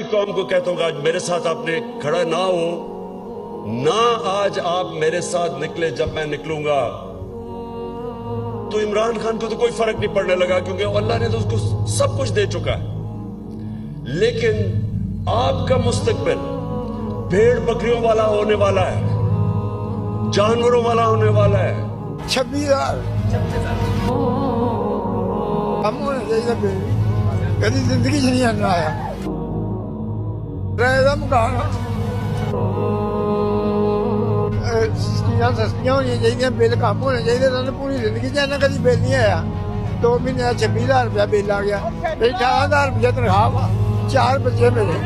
कौम को कहता हूं आज मेरे साथ आपने खड़ा ना हो ना, आज आप मेरे साथ निकले जब मैं निकलूंगा तो इमरान खान को तो कोई फर्क नहीं पड़ने लगा, क्योंकि अल्लाह ने तो उसको सब कुछ दे चुका है। लेकिन आपका मुस्तकबिल भेड़ बकरियों वाला होने वाला है, जानवरों वाला होने वाला है। 26,000 हम होने चाहिए, कभी जिंदगी नहीं आना आया मकान सस्तियां होनी चाहिए, बिल कम होने चाहिए। पूरी जिंदगी च कभी बिल नहीं आया। 2 महीने 26,000 रुपया बिल आ गया, 18,000 रुपया तनख्वाह, 4 बच्चे मेरे।